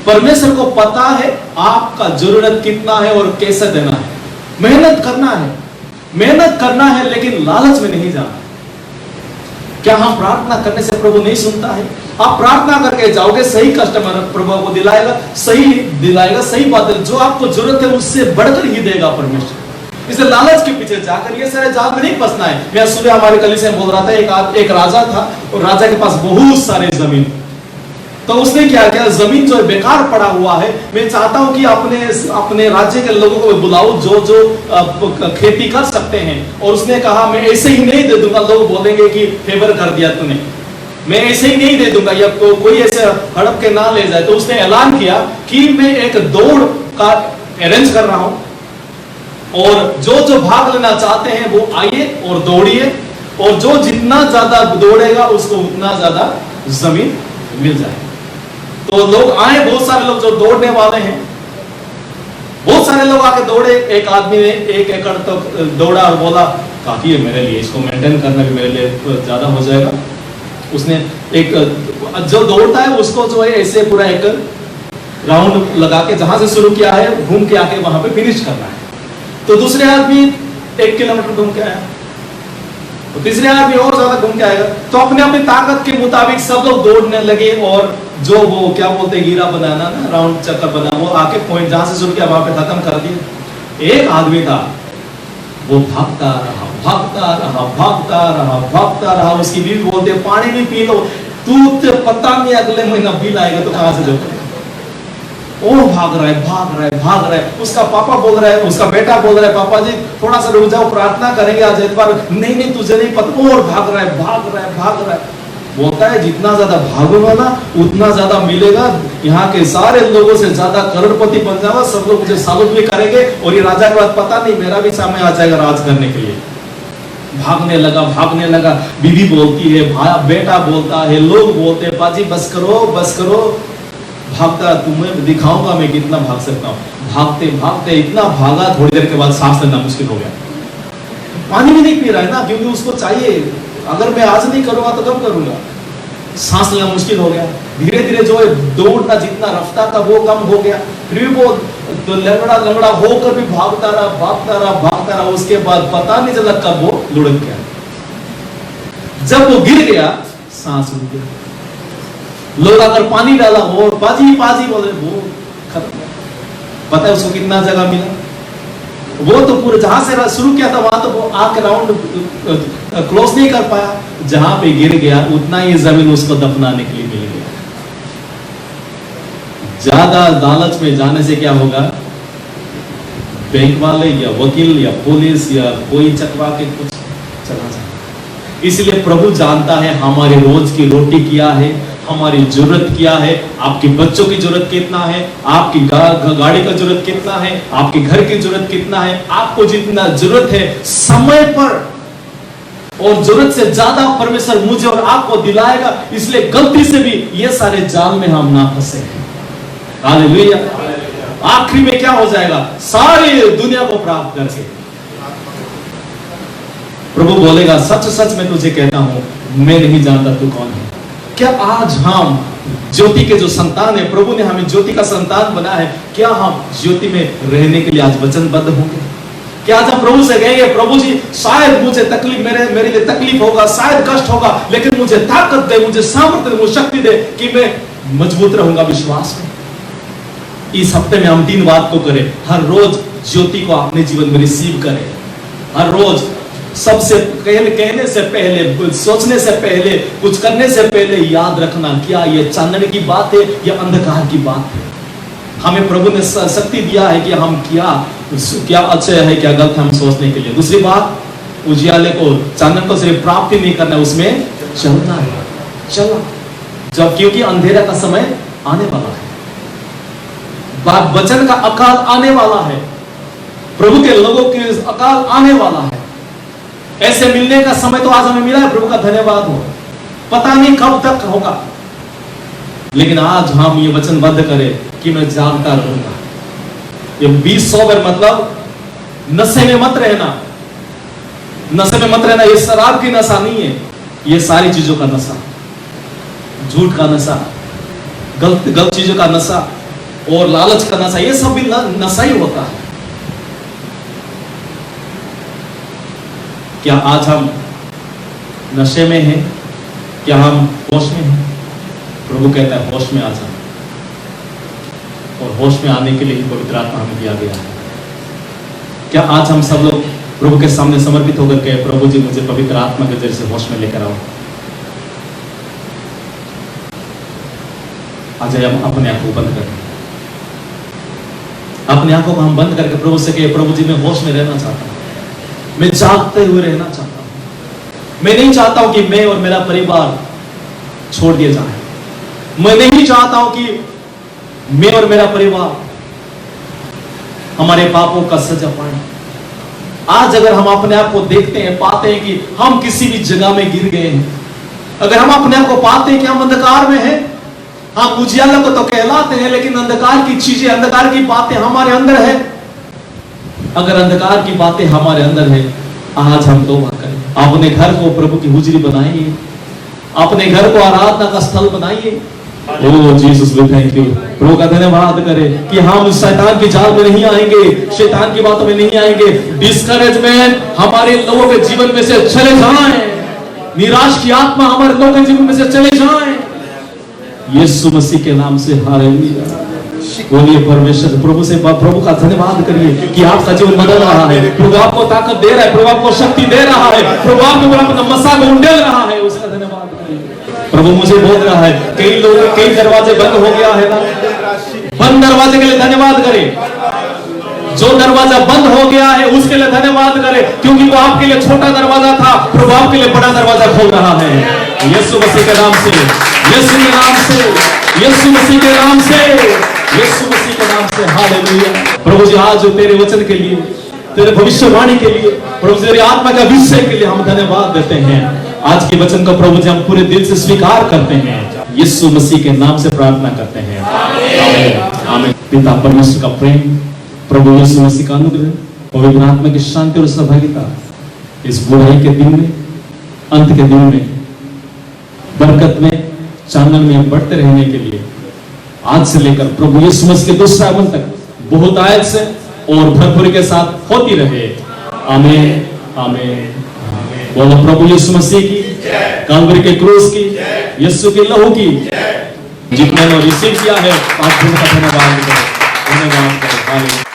परमेश्वर को पता है आपका जरूरत कितना है और कैसे देना है, मेहनत करना है, लेकिन लालच में नहीं जाना। क्या हम प्रार्थना करने से प्रभु नहीं सुनता है? आप प्रार्थना करके जाओगे, सही कस्टमर प्रभु को दिलाएगा, सही बात है, जो आपको जरूरत है उससे बढ़कर ही देगा परमेश्वर। इसलिए लालच के पीछे जाकर ये सारे जाल में नहीं फंसना है। मैं सुबह हमारे कलीसिया में बोल रहा था, एक राजा था और राजा के पास बहुत सारे जमीन, तो उसने क्या किया, जमीन जो है बेकार पड़ा हुआ है, मैं चाहता हूं कि अपने राज्य के लोगों को बुलाओ जो खेती कर सकते हैं। और उसने कहा मैं ऐसे ही नहीं दे दूंगा, लोग बोलेंगे कि फेवर कर दिया तूने, मैं ऐसे ही नहीं दे दूंगा, या कोई ऐसे हड़प के ना ले जाए। तो उसने ऐलान किया कि मैं एक दौड़ का अरेंज कर रहा हूं, और जो भाग लेना चाहते हैं वो आइए और दौड़िए, और जो जितना ज्यादा दौड़ेगा उसको उतना ज्यादा जमीन मिल जाए। तो लोग आए, बहुत सारे लोग जो दौड़ने वाले हैं, बहुत सारे लोग आके दौड़े। एक आदमी ने 1 एकड़ तक दौड़ा और बोला काफी है मेरे लिए, इसको मेंटेन करना भी मेरे लिए ज्यादा हो जाएगा। उसने एक जो दौड़ता है उसको जो है ऐसे पूरा एक राउंड लगा के जहां से शुरू किया है घूम के आके वहां पे फिनिश करना है। तो दूसरे आदमी 1 किलोमीटर घूम के आया, तो तीसरे आदमी और ज्यादा घूम के आएगा। तो अपने अपनी ताकत के मुताबिक सब लोग दौड़ने लगे, और जो वो क्या बोलते हैं हीरा बनाना ना, राउंड चक्कर बना, वो आके पॉइंट जहां से शुरू किया वहां पे खत्म कर दिया। एक आदमी था, वो भागता रहा। उसकी बीवी बोलते पानी भी पी लो, तू पता नहीं अगले महीना बिल आएगा तो कहां से दो। वो भाग रहा है। उसका पापा बोल रहा है, उसका बेटा बोल रहा है, पापा जी थोड़ा सा रुक जाओ, प्रार्थना करेंगे आज इतवार। नहीं तुझे नहीं पता। और भाग रहा है। बोलता है जितना ज्यादा भागूंगा ना उतना ज्यादा मिलेगा, यहाँ के सारे लोगों से ज्यादा करोड़पति बन जाऊंगा, सब लोग मुझे सालूट भी करेंगे, और ये राजा के बाद पता नहीं मेरा भी सामने आ जाएगा राज करने के लिए। भागने लगा। बीवी बोलती है, बेटा बोलता है, लोग बोलते हैं पाजी बस करो। भागता, तुम्हें दिखाऊंगा मैं कितना भाग सकता हूँ। भागते इतना भागा, थोड़ी देर के बाद सांस लेना मुश्किल हो गया। पानी भी नहीं पी रहा है ना, क्योंकि उसको चाहिए, अगर मैं आज नहीं करूंगा तो कब करूंगा। सांस लेना मुश्किल हो गया। धीरे जो है दौड़ना जितना रफ्तार था वो कम हो गया। फिर भी वो तो लंगड़ा होकर भी भागता रहा। उसके बाद पता नहीं चला कब वो लुढ़क गया। जब वो गिर गया, सांस रुक गया। लोग अगर पानी डाला और पाजी बोले, वो खत्म। पता है उसको कितना जगह मिला? वो तो पूरे जहां से शुरू किया था वहां तो वो आके राउंड क्लोज नहीं कर पाया। जहां पे गिर गया उतना ही जमीन उसको दफनाने के लिए मिल गया। ज्यादा लालच में जाने से क्या होगा, बैंक वाले या वकील या पुलिस या कोई चकवा के कुछ चला जाए। इसलिए प्रभु जानता है हमारे रोज की रोटी क्या है, हमारी जरूरत क्या है, आपके बच्चों की जरूरत कितना है, आपकी गाड़ी का जरूरत कितना है, आपके घर की जरूरत कितना है, आपको जितना जरूरत है समय पर और जरूरत से ज्यादा परमेश्वर मुझे और आपको दिलाएगा। इसलिए गलती से भी ये सारे जाल में हम ना फंसे। हालेलुया। आखिरी में क्या हो जाएगा, सारी दुनिया को प्राप्त करके प्रभु बोलेगा सच सच मैं तुझे कहता हूं मैं नहीं जानता तू कौन है। क्या आज हम ज्योति के जो संतान है, प्रभु ने हमें ज्योति का संतान बना है, क्या हम ज्योति में रहने के लिए आज वचनबद्ध होंगे? क्या आज हम प्रभु से कहेंगे प्रभु जी शायद मुझे तकलीफ मेरे लिए तकलीफ होगा, शायद कष्ट होगा, लेकिन मुझे ताकत दे, मुझे सामर्थ्य दे, मुझे शक्ति दे कि मैं मजबूत रहूंगा विश्वास में। इस हफ्ते में हम 3 बात को करें। हर रोज ज्योति को अपने जीवन में रिसीव करें। हर रोज सबसे कहने से पहले, कुछ सोचने से पहले, कुछ करने से पहले याद रखना क्या ये चांदनी की बात है या अंधकार की बात है। हमें प्रभु ने शक्ति दिया है कि हम क्या अच्छे है क्या गलत है हम सोचने के लिए। दूसरी बात, उजियाले को चांदन को सिर्फ प्राप्ति नहीं करना, उसमें चलना है। चला जब, क्योंकि अंधेरा का समय आने वाला है, वचन का अकाल आने वाला है, प्रभु के लोगों के अकाल आने वाला है। ऐसे मिलने का समय तो आज हमें मिला है, प्रभु का धन्यवाद हो। पता नहीं कब तक होगा, लेकिन आज हम ये वचनबद्ध करें कि मैं जागता रहूंगा। ये 20 सोबर मतलब नशे में मत रहना। नशे में मत रहना, ये शराब की नशा नहीं है, ये सारी चीजों का नशा, झूठ का नशा, गलत चीजों का नशा और लालच का नशा, ये सब भी नशा ही होता है। क्या आज हम नशे में हैं? क्या हम होश में हैं? प्रभु कहता है होश में आ जा, और होश में आने के लिए ही पवित्र आत्मा हमें दिया गया है। क्या आज हम सब लोग प्रभु के सामने समर्पित होकर के प्रभु जी मुझे पवित्र आत्मा के जरिए से होश में लेकर आओ। आज हम अपने आंखों को बंद करें, अपने आंखों को हम बंद करके प्रभु से कहे प्रभु जी मैं होश में रहना चाहता हूं, मैं जागते हुए रहना चाहता हूं। मैं नहीं चाहता हूं कि मैं और मेरा परिवार छोड़ दिए जाए। मैं नहीं चाहता हूं कि मैं और मेरा परिवार हमारे पापों का सजा पाए। आज अगर हम अपने आप को देखते हैं, पाते हैं कि हम किसी भी जगह में गिर गए हैं, अगर हम अपने आप को पाते हैं कि हम अंधकार में हैं, हम उजियाला को तो कहलाते हैं लेकिन अंधकार की चीजें, अंधकार की बातें हमारे अंदर है। अगर अंधकार की बातें हमारे अंदर है, आज हम तौबा करें, अपने घर को प्रभु की हुजरी बनाइए, अपने घर को आराधना का स्थल बनाइए। ओह जीसस वी थैंक यू। प्रभु का धन्यवाद करें कि हम शैतान की जाल में नहीं आएंगे, शैतान की बातों में नहीं आएंगे। डिस्करेजमेंट हमारे लोगों के जीवन में से चले जाए, निराश की आत्मा हमारे लोगों के जीवन में से चले जाए, यीशु मसीह के नाम से। हालेलुया। बोलिए परमेश्वर, प्रभु से प्रभु का धन्यवाद करिए कि आपका जीवन बदल रहा है, प्रभु आपको ताकत दे रहा है, प्रभु आपको शक्ति दे रहा है, प्रभु आपके ऊपर अपना मसा को उंडेल रहा है, उसका धन्यवाद करिए। प्रभु मुझे बोल रहा है कई लोग, कई दरवाजे बंद हो गया है ना, बंद दरवाजे के लिए धन्यवाद करें। जो दरवाजा बंद हो गया है उसके लिए धन्यवाद करें, क्योंकि वो आपके लिए छोटा दरवाजा था, प्रभु आपके लिए बड़ा दरवाजा खोल रहा है। यीशु मसीह के नाम से, यीशु के नाम से, यीशु मसीह के नाम से, यीशु मसीह के नाम से। हालेलुया। प्रभु जी आज तेरे वचन के लिए, तेरे भविष्यवाणी के लिए, प्रभु तेरे आत्मा का विषय के लिए हम धन्यवाद देते हैं। आज के वचन को प्रभु जी हम पूरे दिल से स्वीकार करते हैं, यीशु मसीह के नाम से प्रार्थना करते हैं। आमीन। आमीन। पिता परमेश्वर का प्रेम, प्रभु यीशु मसीह का अनुग्रह, पवित्र आत्मा की शांति और सहभागिता इस बुराई के दिन में, अंत के दिन में, बरकत में, चांदन में बढ़ते रहने के लिए आज से लेकर प्रभु यीशु मसीह के दूसरा आगमन तक बहुतायत से और भरपूरी के साथ होती रहे। आमीन। आमीन। बोलो प्रभु यीशु मसीह की, कालवरी के क्रूस की, यीशु के लहू की, जितने ने रिसीव किया है आप का धन्यवाद करें।